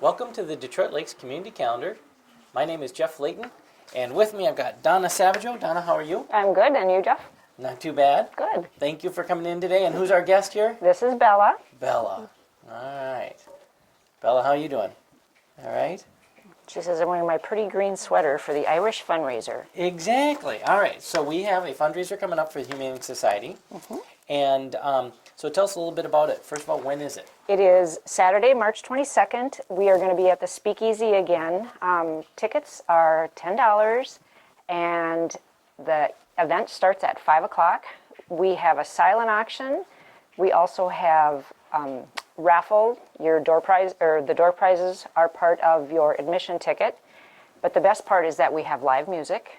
Welcome to the Detroit Lakes Community Calendar. My name is Jeff Layton, and with me I've got Donna Savageau. Donna, how are you? I'm good, and you, Jeff? Not too bad. Good. Thank you for coming in today. And who's our guest here? This is Bella. Bella. All right. Bella, how are you doing? All right. She says I'm wearing my pretty green sweater for the Irish fundraiser. Exactly. All right. So we have a fundraiser coming up for the Humane Society. And so tell us a little bit about it. First of all, when is it? It is Saturday, March 22nd. We are going to be at the Speakeasy again. Tickets are $10, and the event starts at 5 o'clock. We have a silent auction. We also have raffle. Your door prize, or the door prizes are part of your admission ticket. But the best part is that we have live music.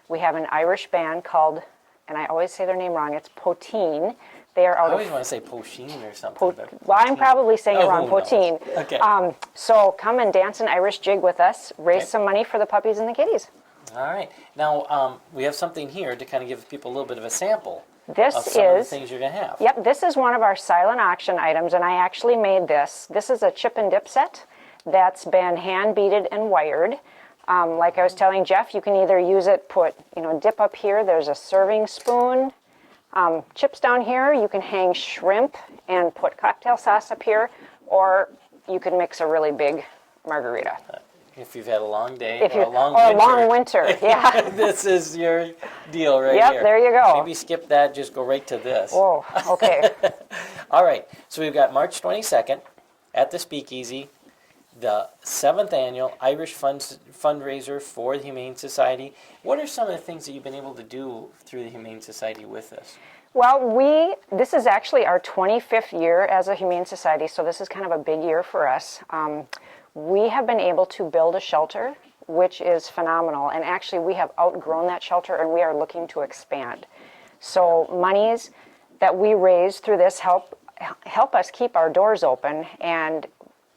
We have an Irish band called, and I always say their name wrong, it's Poteen. They are I out always of want to say Posheen or something. well, I'm probably saying it wrong, who knows? Poteen. Okay. So come and dance an Irish jig with us, raise Okay. some money for the puppies and the kitties. All right. Now, we have something here to kind of give people a little bit of a sample This of some of the is, things you're going to have. yep, this is one of our silent auction items, and I actually made this. This is a chip and dip set that's been hand beaded and wired. Like I was telling Jeff, you can either use it, dip up here, there's a serving spoon. Chips down here, you can hang shrimp and put cocktail sauce up here, or you can mix a really big margarita. If you've had a long day If or you a long or winter. a long winter, yeah. This is your deal right Yep, here. there you go. Maybe skip that, just go right to this. Whoa, okay. All right, so we've got March 22nd at the Speakeasy, the 7th annual Irish fundraiser for the Humane Society. What are some of the things that you've been able to do through the Humane Society with this? Well, this is actually our 25th year as a Humane Society, so this is kind of a big year for us. We have been able to build a shelter, which is phenomenal, and actually we have outgrown that shelter and we are looking to expand. So monies that we raise through this help us keep our doors open and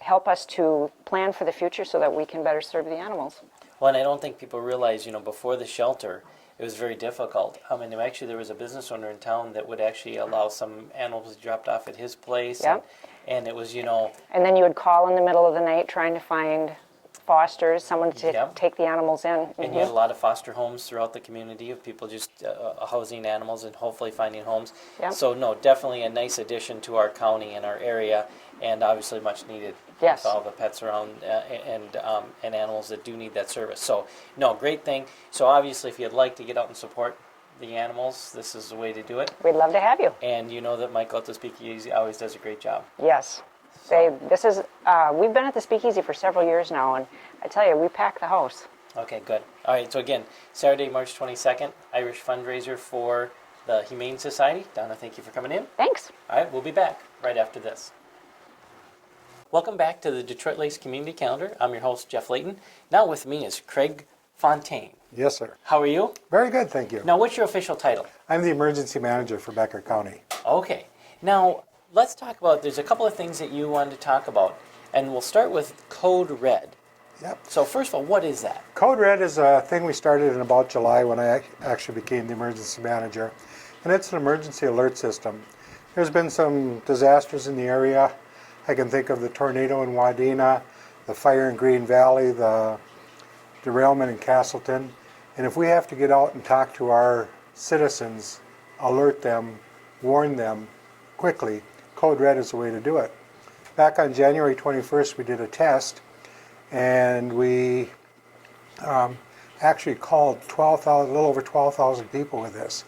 help us to plan for the future so that we can better serve the animals. Well, and I don't think people realize, before the shelter, it was very difficult. Actually, there was a business owner in town that would actually allow some animals dropped off at his place. Yep. And it was, And then you would call in the middle of the night trying to find fosters, someone to Yep. take the animals in. And you had a lot of foster homes throughout the community of people just housing animals and hopefully finding homes. Yep. So, no, definitely a nice addition to our county and our area, and obviously much needed Yes. with all the pets around and animals that do need that service. So, no, great thing. So, obviously, if you'd like to get out and support the animals, this is the way to do it. We'd love to have you. And you know that Michael at the Speakeasy always does a great job. Yes. We've been at the Speakeasy for several years now, and I tell you, we pack the house. Okay, good. All right, so again, Saturday, March 22nd, Irish fundraiser for the Humane Society. Donna, thank you for coming in. Thanks. All right, we'll be back right after this. Welcome back to the Detroit Lakes Community Calendar. I'm your host, Jeff Layton. Now with me is Craig Fontaine. Yes, sir. How are you? Very good, thank you. Now, what's your official title? I'm the emergency manager for Becker County. Okay. Now, let's talk about, there's a couple of things that you wanted to talk about, and we'll start with Code Red. Yep. So first of all, what is that? Code Red is a thing we started in about July when I actually became the emergency manager, and it's an emergency alert system. There's been some disasters in the area. I can think of the tornado in Wadena, the fire in Green Valley, the derailment in Castleton, and if we have to get out and talk to our citizens, alert them, warn them quickly, Code Red is the way to do it. Back on January 21st, we did a test, and we actually called a little over 12,000 people with this.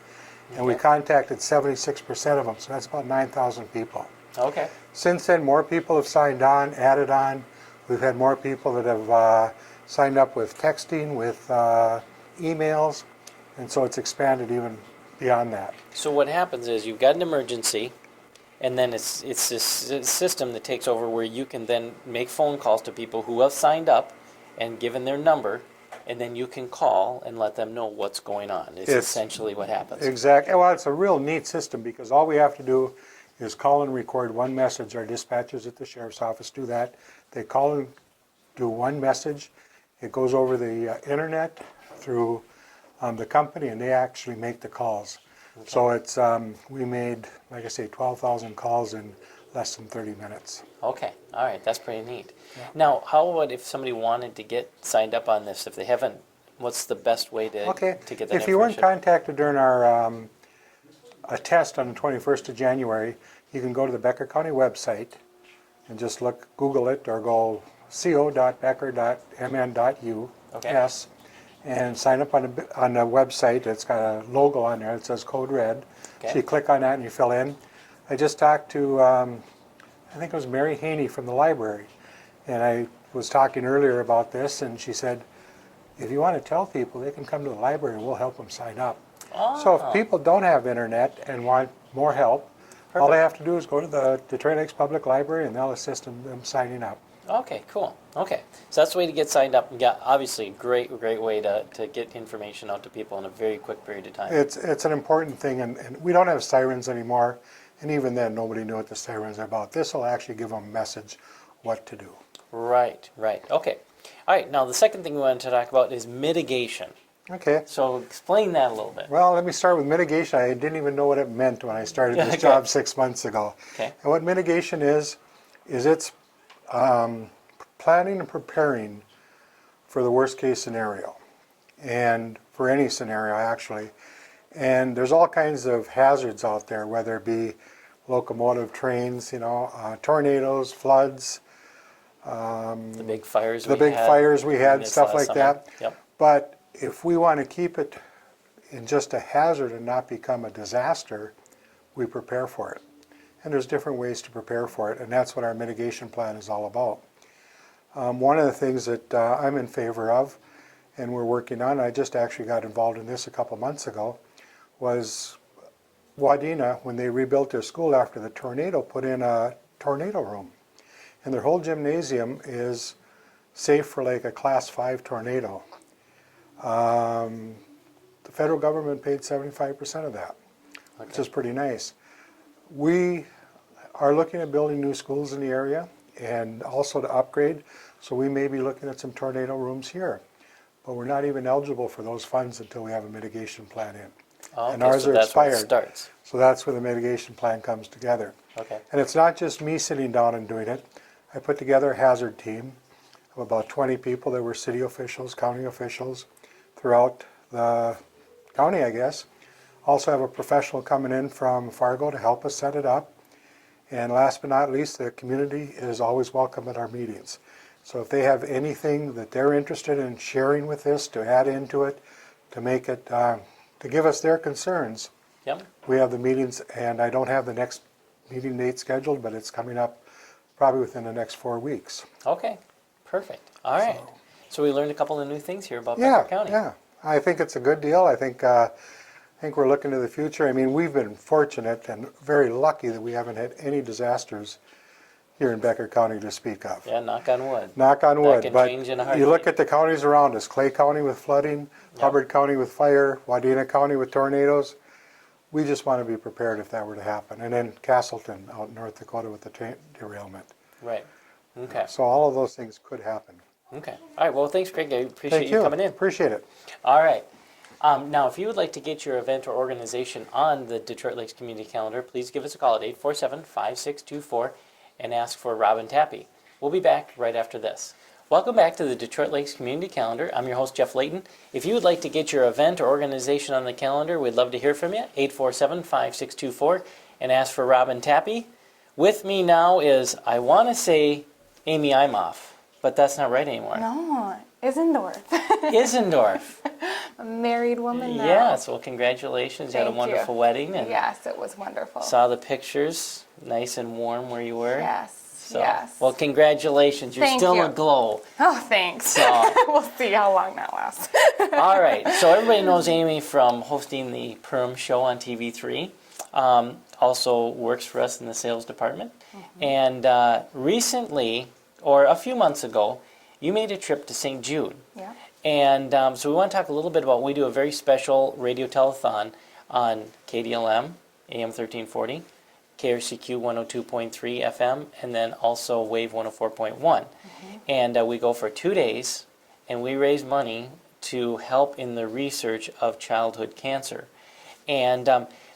And we contacted 76% of them, so that's about 9,000 people. Okay. Since then, more people have signed on, added on. We've had more people that have signed up with texting, with emails, and so it's expanded even beyond that. So what happens is you've got an emergency, and then it's this system that takes over where you can then make phone calls to people who have signed up and given their number, and then you can call and let them know what's going on. It's essentially what happens. Exactly. Well, it's a real neat system because all we have to do is call and record one message. Our dispatchers at the sheriff's office do that. They call and do one message. It goes over the internet through the company, and they actually make the calls. Okay. So it's we made, like I say, 12,000 calls in less than 30 minutes. Okay, all right, that's pretty neat. Now, how about if somebody wanted to get signed up on this, if they haven't, what's the best way to Okay, get that if you weren't information? contacted during our a test on the 21st of January, you can go to the Becker County website and just Google it, or go co.becker.mn.us and sign up on the website. It's got a logo on there that says Code Red. Okay. So you click on that and you fill in. I just talked to, I think it was Mary Haney from the library, and I was talking earlier about this, and she said, if you want to tell people, they can come to the library and we'll help them sign up. So if people don't have internet and want more help, all they have to do is go to the Detroit Lakes Public Library and they'll assist them signing up. Okay, cool. Okay, so that's the way to get signed up. Yeah, obviously, great way to get information out to people in a very quick period of time. It's an important thing, and we don't have sirens anymore, and even then nobody knew what the sirens are about. This will actually give them a message what to do. Right. Okay. All right, now the second thing we wanted to talk about is mitigation. Okay. So explain that a little bit. Well, let me start with mitigation. I didn't even know what it meant when I started this Okay. job 6 months ago. Okay. And what mitigation is it's planning and preparing for the worst case scenario, and for any scenario actually. And there's all kinds of hazards out there, whether it be locomotive trains, tornadoes, floods, The big fires the big fires we had, this stuff last like summer. that. Yep. But if we want to keep it in just a hazard and not become a disaster, we prepare for it. And there's different ways to prepare for it, and that's what our mitigation plan is all about. One of the things that I'm in favor of, and we're working on, I just actually got involved in this a couple months ago, was Wadena, when they rebuilt their school after the tornado, put in a tornado room. And their whole gymnasium is safe for like a class 5 tornado. The federal government paid 75% of that, which is pretty nice. We are looking at building new schools in the area and also to upgrade, so we may be looking at some tornado rooms here. But we're not even eligible for those funds until we have a mitigation plan in. Oh, And okay, ours so are that's where it expired. starts. So that's where the mitigation plan comes together. Okay. And it's not just me sitting down and doing it. I put together a hazard team of about 20 people that were city officials, county officials throughout the county, I guess. Also have a professional coming in from Fargo to help us set it up. And last but not least, the community is always welcome at our meetings. So if they have anything that they're interested in sharing with this, to add into it, to make it, to give us their concerns, Yep. we have the meetings, and I don't have the next meeting date scheduled, but it's coming up probably within the next 4 weeks. Okay. Perfect. All right. So we learned a couple of new things here about Yeah, Becker County. yeah. I think it's a good deal. I think we're looking to the future. I mean, we've been fortunate and very lucky that we haven't had any disasters here in Becker County to speak of. Yeah, knock on wood. Knock on wood. can But change in a you look heartbeat. at the counties around us: Clay County with flooding, Hubbard County with fire, Wadena County with tornadoes. We just want to be prepared if that were to happen. And then Castleton out in North Dakota with the train derailment. Right. Okay. So all of those things could happen. Okay. All right. Well, thanks, Greg. I appreciate Thank you you. coming in. Appreciate it. All right. Now, if you would like to get your event or organization on the Detroit Lakes Community Calendar, please give us a call at 847-5624 and ask for Robin Tappy. We'll be back right after this. Welcome back to the Detroit Lakes Community Calendar. I'm your host, Jeff Layton. If you would like to get your event or organization on the calendar, we'd love to hear from you. 847-5624 and ask for Robin Tappy. With me now is, I want to say, Amy Imoff, but that's not right anymore. No, Isendorf. Isendorf. A married woman now. Yes, well, congratulations. You had a Thank wonderful you. wedding, and Yes, it was wonderful. saw the pictures, nice and warm where you were. Yes, So, yes. Well, congratulations. You're Thank still you. aglow. Oh, thanks. So- We'll see how long that lasts. All right. So everybody knows Amy from hosting the Perm Show on TV3. Also works for us in the sales department. And recently, or a few months ago, you made a trip to St. Jude. Yeah. And so we want to talk a little bit about, we do a very special radio telethon on KDLM, AM 1340, KRCQ 102.3 FM, and then also Wave 104.1. And we go for 2 days, and we raise money to help in the research of childhood cancer. And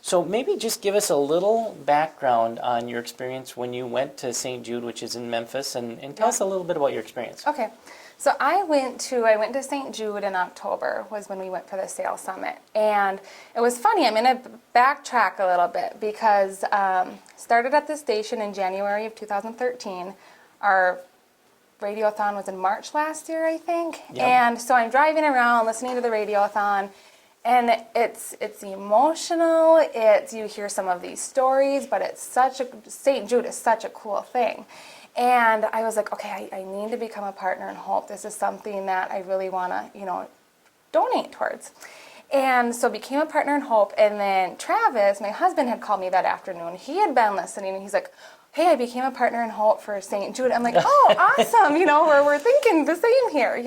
So maybe just give us a little background on your experience when you went to St. Jude, which is in Memphis, and tell us a little bit about your experience. Okay, so I went to St. Jude in October was when we went for the sales summit, and it was funny. I'm going to backtrack a little bit because started at the station in January of 2013. Our radiothon was in March last year, I think, Yep. and so I'm driving around listening to the radiothon. And it's emotional. You hear some of these stories, but St. Jude is such a cool thing. And I was like, okay, I need to become a partner in Hope. This is something that I really want to, donate towards. And so became a partner in Hope. And then Travis, my husband, had called me that afternoon. He had been listening, and he's like, hey, I became a partner in Hope for St. Jude. I'm like, oh, awesome, we're thinking the same here,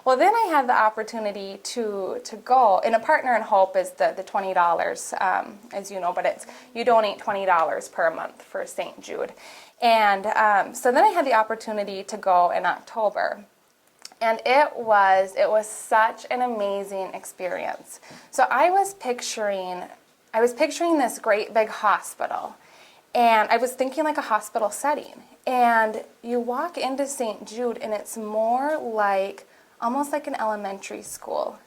Well, then I had the opportunity to go, and a partner in Hope is the $20, as you know, but you donate $20 per month for St. Jude. And so then I had the opportunity to go in October. And it was such an amazing experience. So I was picturing this great big hospital. And I was thinking like a hospital setting. And you walk into St. Jude, and it's more like, almost like an elementary school,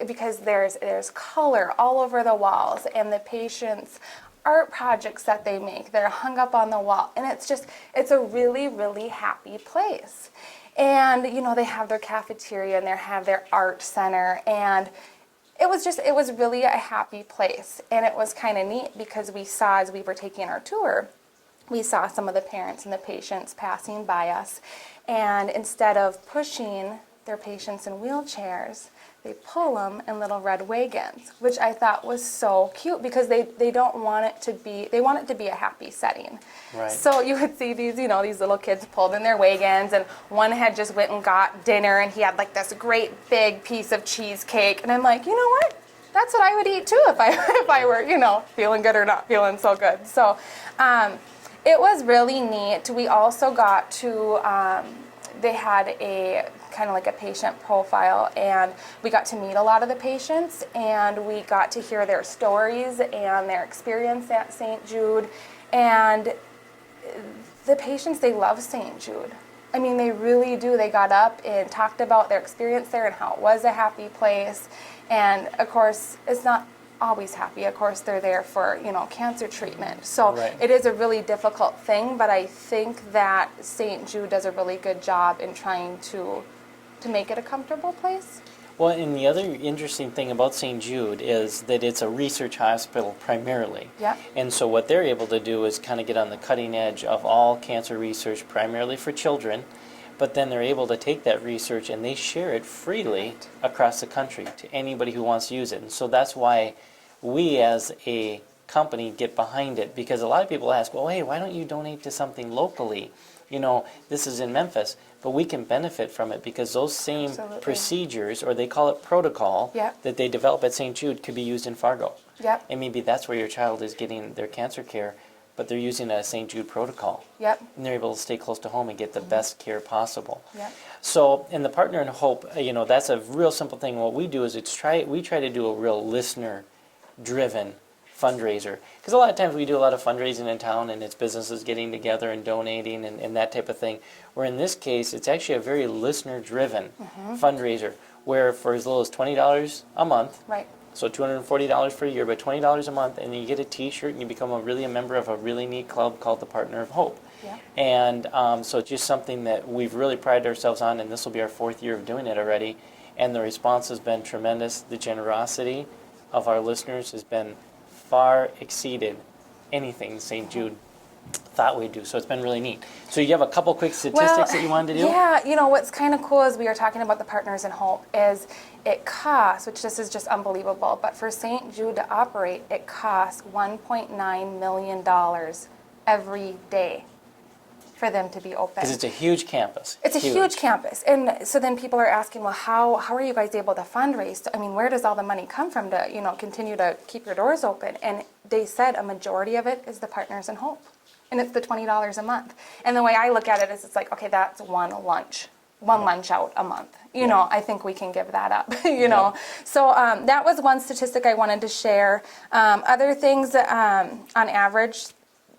because there's color all over the walls, and the patients' art projects that they make, they're hung up on the wall. And it's a really, really happy place. And, they have their cafeteria, and they have their art center, and it was really a happy place. And it was kind of neat because we saw, as we were taking our tour, we saw some of the parents and the patients passing by us. And instead of pushing their patients in wheelchairs, they pull them in little red wagons, which I thought was so cute because they want it to be a happy setting. Right. So you would see these little kids pulled in their wagons, and one had just went and got dinner, and he had like this great big piece of cheesecake. And I'm like, you know what? That's what I would eat too if I were, feeling good or not feeling so good. So it was really neat. We also got to, they had a kind of like a patient profile, and we got to meet a lot of the patients, and we got to hear their stories and their experience at St. Jude. And the patients, they love St. Jude. I mean, they really do. They got up and talked about their experience there and how it was a happy place. And of course, it's not always happy. Of course, they're there for, cancer treatment. So Right. It is a really difficult thing, but I think that St. Jude does a really good job in trying to make it a comfortable place. Well, and the other interesting thing about St. Jude is that it's a research hospital primarily. Yep. And so what they're able to do is kind of get on the cutting edge of all cancer research, primarily for children, but then they're able to take that research and they share it freely across the country to anybody who wants to use it. And so that's why we as a company get behind it, because a lot of people ask, well, hey, why don't you donate to something locally? This is in Memphis, but we can benefit from it because those same Absolutely. procedures, or they call it protocol, Yep. that they develop at St. Jude could be used in Fargo. Yep. And maybe that's where your child is getting their cancer care, but they're using a St. Jude protocol. Yep. And they're able to stay close to home and get the best care possible. Yep. So, in the Partner in Hope, that's a real simple thing. What we do is we try to do a real listener-driven fundraiser. Because a lot of times we do a lot of fundraising in town, and it's businesses getting together and donating and that type of thing. Where in this case, it's actually a very listener-driven fundraiser, where for as little as $20 a month, Right. so $240 for a year, but $20 a month, and you get a T-shirt, and you become a member of a really neat club called the Partner of Hope. Yeah. And so it's just something that we've really prided ourselves on, and this will be our 4th year of doing it already. And the response has been tremendous. The generosity of our listeners has been far exceeded anything St. Jude thought we'd do. So it's been really neat. So you have a couple quick statistics that you wanted to do? Yeah, what's kind of cool is we were talking about the Partners in Hope is it costs, which this is just unbelievable, but for St. Jude to operate, it costs $1.9 million every day for them to be open. Because it's a huge campus. It's a huge campus. And so then people are asking, well, how are you guys able to fundraise? I mean, where does all the money come from to, continue to keep your doors open? And they said a majority of it is the Partners in Hope. And it's the $20 a month. And the way I look at it is it's like, okay, that's one lunch one lunch out a month. You know, I think we can give that up, you know. So that was one statistic I wanted to share. Other things, on average,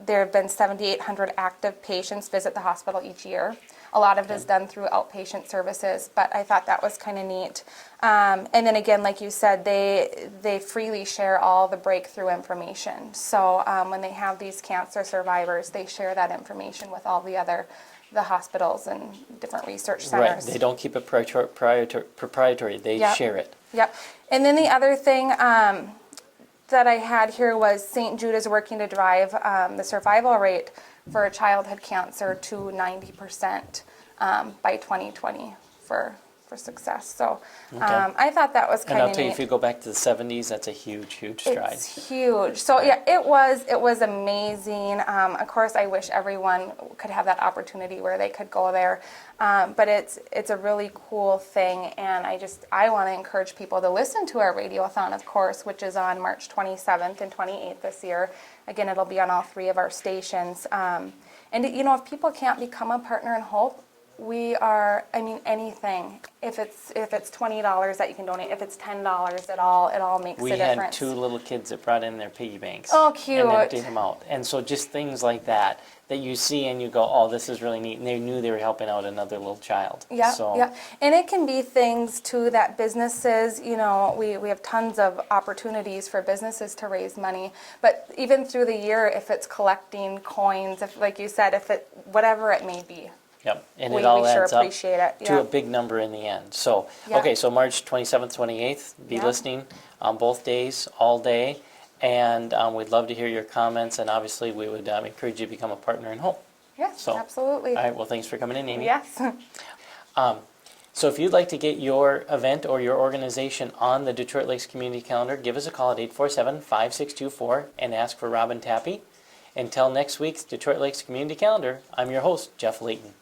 there have been 7,800 active patients visit the hospital each year. A lot of it is done through outpatient services, but I thought that was kind of neat. And then again, like you said, they freely share all the breakthrough information. So when they have these cancer survivors, they share that information with all the hospitals and different research Right, centers. they don't keep it proprietary, they Yep. share it. Yep. And then the other thing that I had here was St. Jude is working to drive the survival rate for childhood cancer to 90% by 2020 for success. So I thought that was And kind I'll of tell you, neat. if you go back to the 70s, that's a huge, huge stride. It's huge. So yeah, it was amazing. Of course, I wish everyone could have that opportunity where they could go there. But it's a really cool thing, and I want to encourage people to listen to our radiothon, of course, which is on March 27th and 28th this year. Again, it'll be on all 3 of our stations. And you know, if people can't become a partner in hope, we are, I mean, anything. If it's $20 that you can donate, if it's $10, it all makes We a had difference. 2 little kids that brought in their piggy banks. Oh, cute. And emptied them out. And so just things like that you see and you go, oh, this is really neat. And they knew they were helping out another little child. Yeah, So, yeah. And it can be things too that businesses, you know, we have tons of opportunities for businesses to raise money. But even through the year, if it's collecting coins, if, like you said, whatever it may be. Yep, and We it all sure adds up appreciate it, to yeah. a big number in the end. So, Yeah. okay, so March 27th, 28th, be Yeah. listening on both days, all day. And we'd love to hear your comments. And obviously, we would encourage you to become a partner in hope. Yes, So, absolutely. All right, well, thanks for coming in, Amy. Yes. So if you'd like to get your event or your organization on the Detroit Lakes Community Calendar, give us a call at 847-5624 and ask for Robin Tappy. Until next week's Detroit Lakes Community Calendar, I'm your host, Jeff Layton.